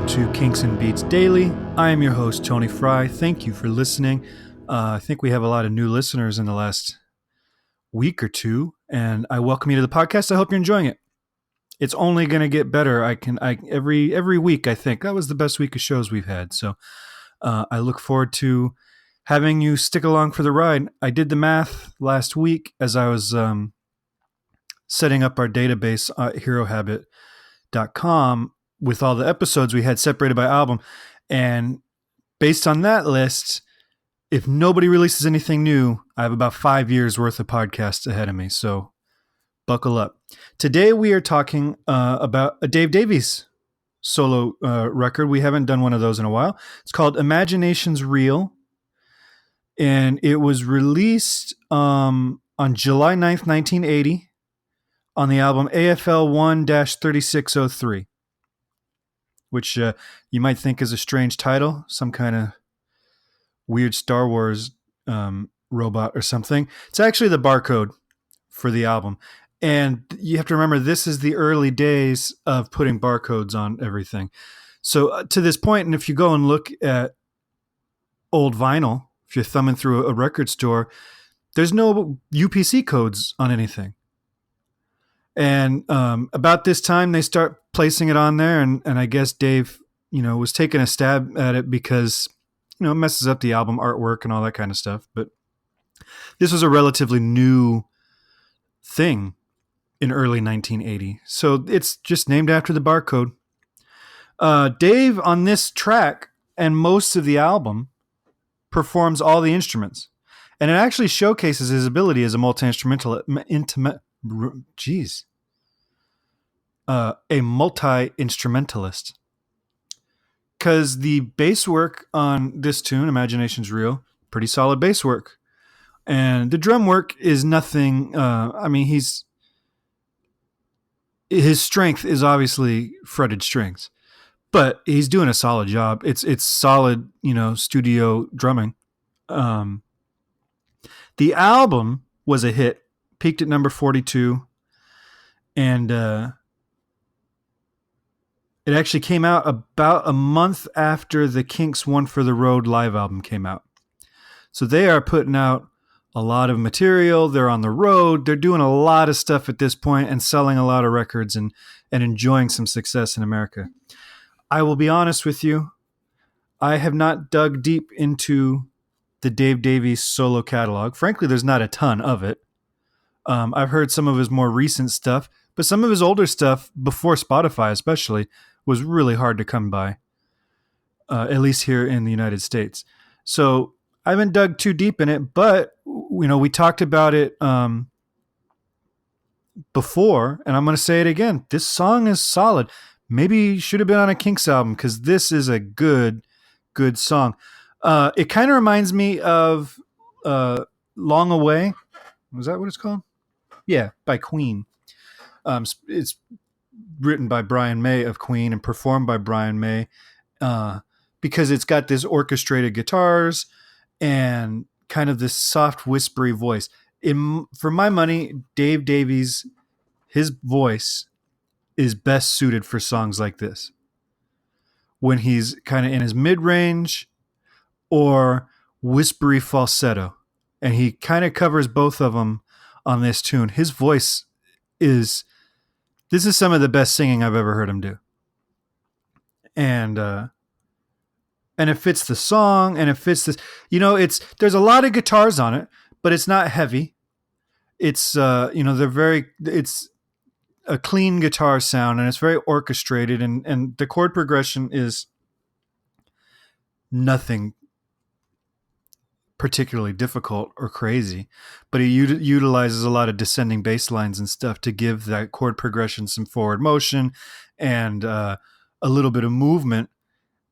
to Kinks and Beats Daily. I am your host, Tony Fry. Thank you for listening. I think we have a lot of new listeners in the last week or two, and I welcome you to the podcast. I hope you're enjoying it. It's only going to get better. Every week I think that was the best week of shows we've had. So I look forward to having you stick along for the ride. I did the math last week as I was setting up our database at herohabit.com with all the episodes we had separated by album. And based on that list, if nobody releases anything new, I have about 5 years worth of podcasts ahead of me. So buckle up. Today we are talking about a Dave Davies solo record. We haven't done one of those in a while. It's called Imagination's Real. And it was released on July 9th, 1980 on the album AFL 1-3603. Which you might think is a strange title, some kind of weird Star Wars robot or something. It's actually the barcode for the album. And you have to remember, this is the early days of putting barcodes on everything. So to this point, and if you go and look at old vinyl, if you're thumbing through a record store, there's no UPC codes on anything. And about this time, they start placing it on there, and I guess Dave, was taking a stab at it because, it messes up the album artwork and all that kind of stuff. But this was a relatively new thing in early 1980, so it's just named after the barcode. Dave, on this track and most of the album, performs all the instruments, and it actually showcases his ability as a a multi-instrumentalist. Because the bass work on this tune, Imagination's Real, pretty solid bass work. And the drum work is nothing, his strength is obviously fretted strings. But he's doing a solid job. It's solid, studio drumming. The album was a hit, peaked at number 42, and it actually came out about a month after the Kinks' One for the Road live album came out. So they are putting out a lot of material. They're on the road. They're doing a lot of stuff at this point and selling a lot of records and enjoying some success in America. I will be honest with you. I have not dug deep into the Dave Davies solo catalog. Frankly, there's not a ton of it. I've heard some of his more recent stuff, but some of his older stuff, before Spotify especially, was really hard to come by, at least here in the United States. So I haven't dug too deep in it, but we talked about it before, and I'm going to say it again. This song is solid. Maybe should have been on a Kinks album, because this is a good song. It kind of reminds me of Long Away. Was that what it's called? Yeah, by Queen. It's written by Brian May of Queen and performed by Brian May, because it's got this orchestrated guitars and kind of this soft, whispery voice. For my money, Dave Davies, his voice is best suited for songs like this, when he's kind of in his mid-range or whispery falsetto, and he kind of covers both of them on this tune. His voice this is some of the best singing I've ever heard him do. And it fits the song, and it fits this, there's a lot of guitars on it, but it's not heavy. It's, it's a clean guitar sound, and it's very orchestrated, and the chord progression is nothing particularly difficult or crazy, but he utilizes a lot of descending bass lines and stuff to give that chord progression some forward motion and a little bit of movement.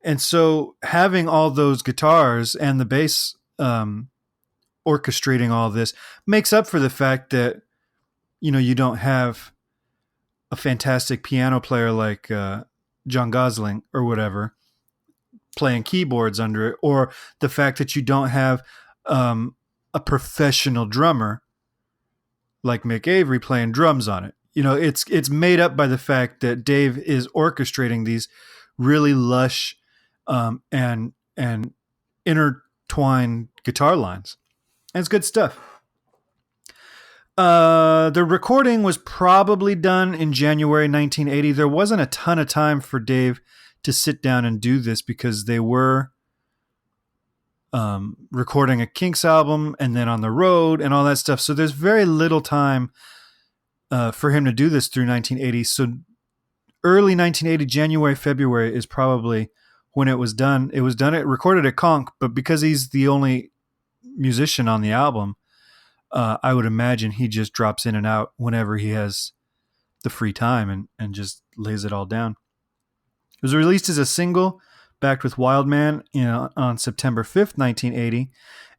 And so having all those guitars and the bass orchestrating all this makes up for the fact that you don't have a fantastic piano player like John Gosling or whatever playing keyboards under it, or the fact that you don't have a professional drummer like Mick Avery playing drums on it. It's made up by the fact that Dave is orchestrating these really lush and intertwined guitar lines. And it's good stuff. The recording was probably done in January 1980. There wasn't a ton of time for Dave to sit down and do this because they were recording a Kinks album and then on the road and all that stuff. So there's very little time for him to do this through 1980. So early 1980, January, February is probably when it was done. It recorded at Conch, but because he's the only musician on the album, I would imagine he just drops in and out whenever he has the free time and just lays it all down. It was released as a single, backed with Wild Man, on September 5th, 1980.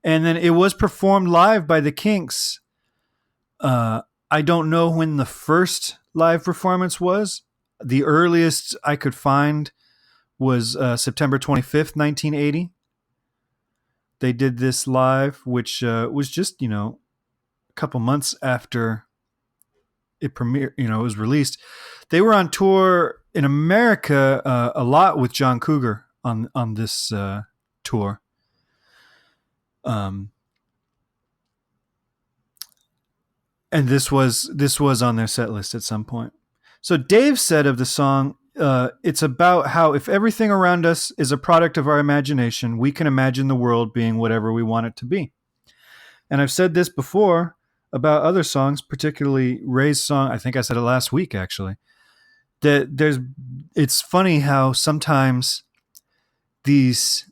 And then it was performed live by the Kinks. I don't know when the first live performance was. The earliest I could find was September 25th, 1980. They did this live, which was just, a couple months after it premiered, it was released. They were on tour in America a lot with John Cougar on this tour. And this was on their set list at some point. So Dave said of the song, it's about how if everything around us is a product of our imagination, we can imagine the world being whatever we want it to be. And I've said this before about other songs, particularly Ray's song. I think I said it last week, actually. It's funny how sometimes these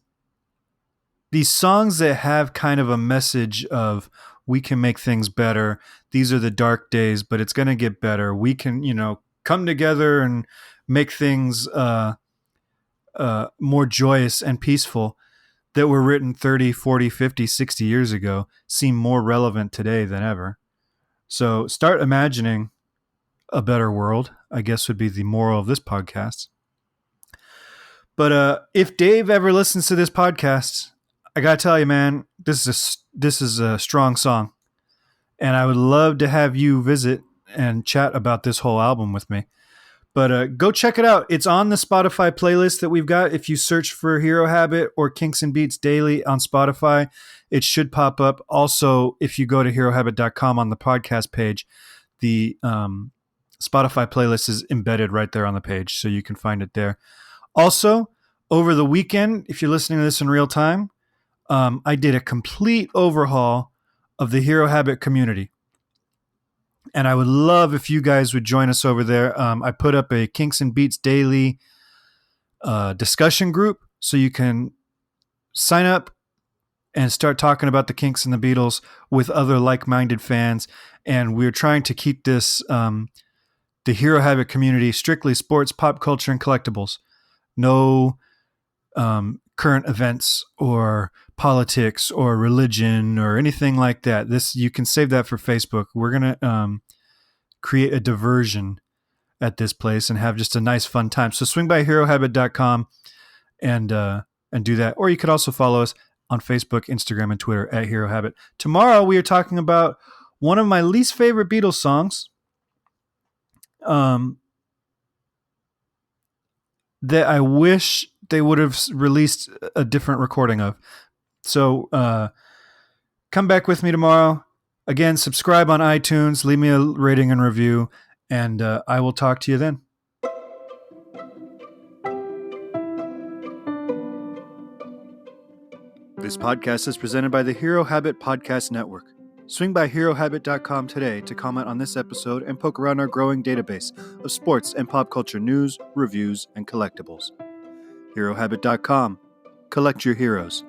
songs that have kind of a message of we can make things better. These are the dark days, but it's going to get better. We can, come together and make things more joyous and peaceful, that were written 30, 40, 50, 60 years ago seem more relevant today than ever. So start imagining a better world, I guess would be the moral of this podcast. But if Dave ever listens to this podcast, I got to tell you, man, this is a strong song. And I would love to have you visit and chat about this whole album with me. But go check it out. It's on the Spotify playlist that we've got. If you search for Hero Habit or Kinks and Beats Daily on Spotify, it should pop up. Also, if you go to herohabit.com on the podcast page, the Spotify playlist is embedded right there on the page, so you can find it there. Also, over the weekend, if you're listening to this in real time, I did a complete overhaul of the Hero Habit community. And I would love if you guys would join us over there. I put up a Kinks and Beats Daily discussion group, so you can sign up and start talking about the Kinks and the Beatles with other like-minded fans. And we're trying to keep this, the Hero Habit community, strictly sports, pop culture, and collectibles. No current events or politics or religion or anything like that. You can save that for Facebook. We're going to create a diversion at this place and have just a nice fun time. So swing by herohabit.com and do that. Or you could also follow us on Facebook, Instagram, and Twitter at Hero Habit. Tomorrow we are talking about one of my least favorite Beatles songs that I wish they would have released a different recording of. So come back with me tomorrow. Again, subscribe on iTunes, leave me a rating and review, and I will talk to you then. This podcast is presented by the Hero Habit Podcast Network. Swing by herohabit.com today to comment on this episode and poke around our growing database of sports and pop culture news, reviews, and collectibles. herohabit.com. Collect your heroes.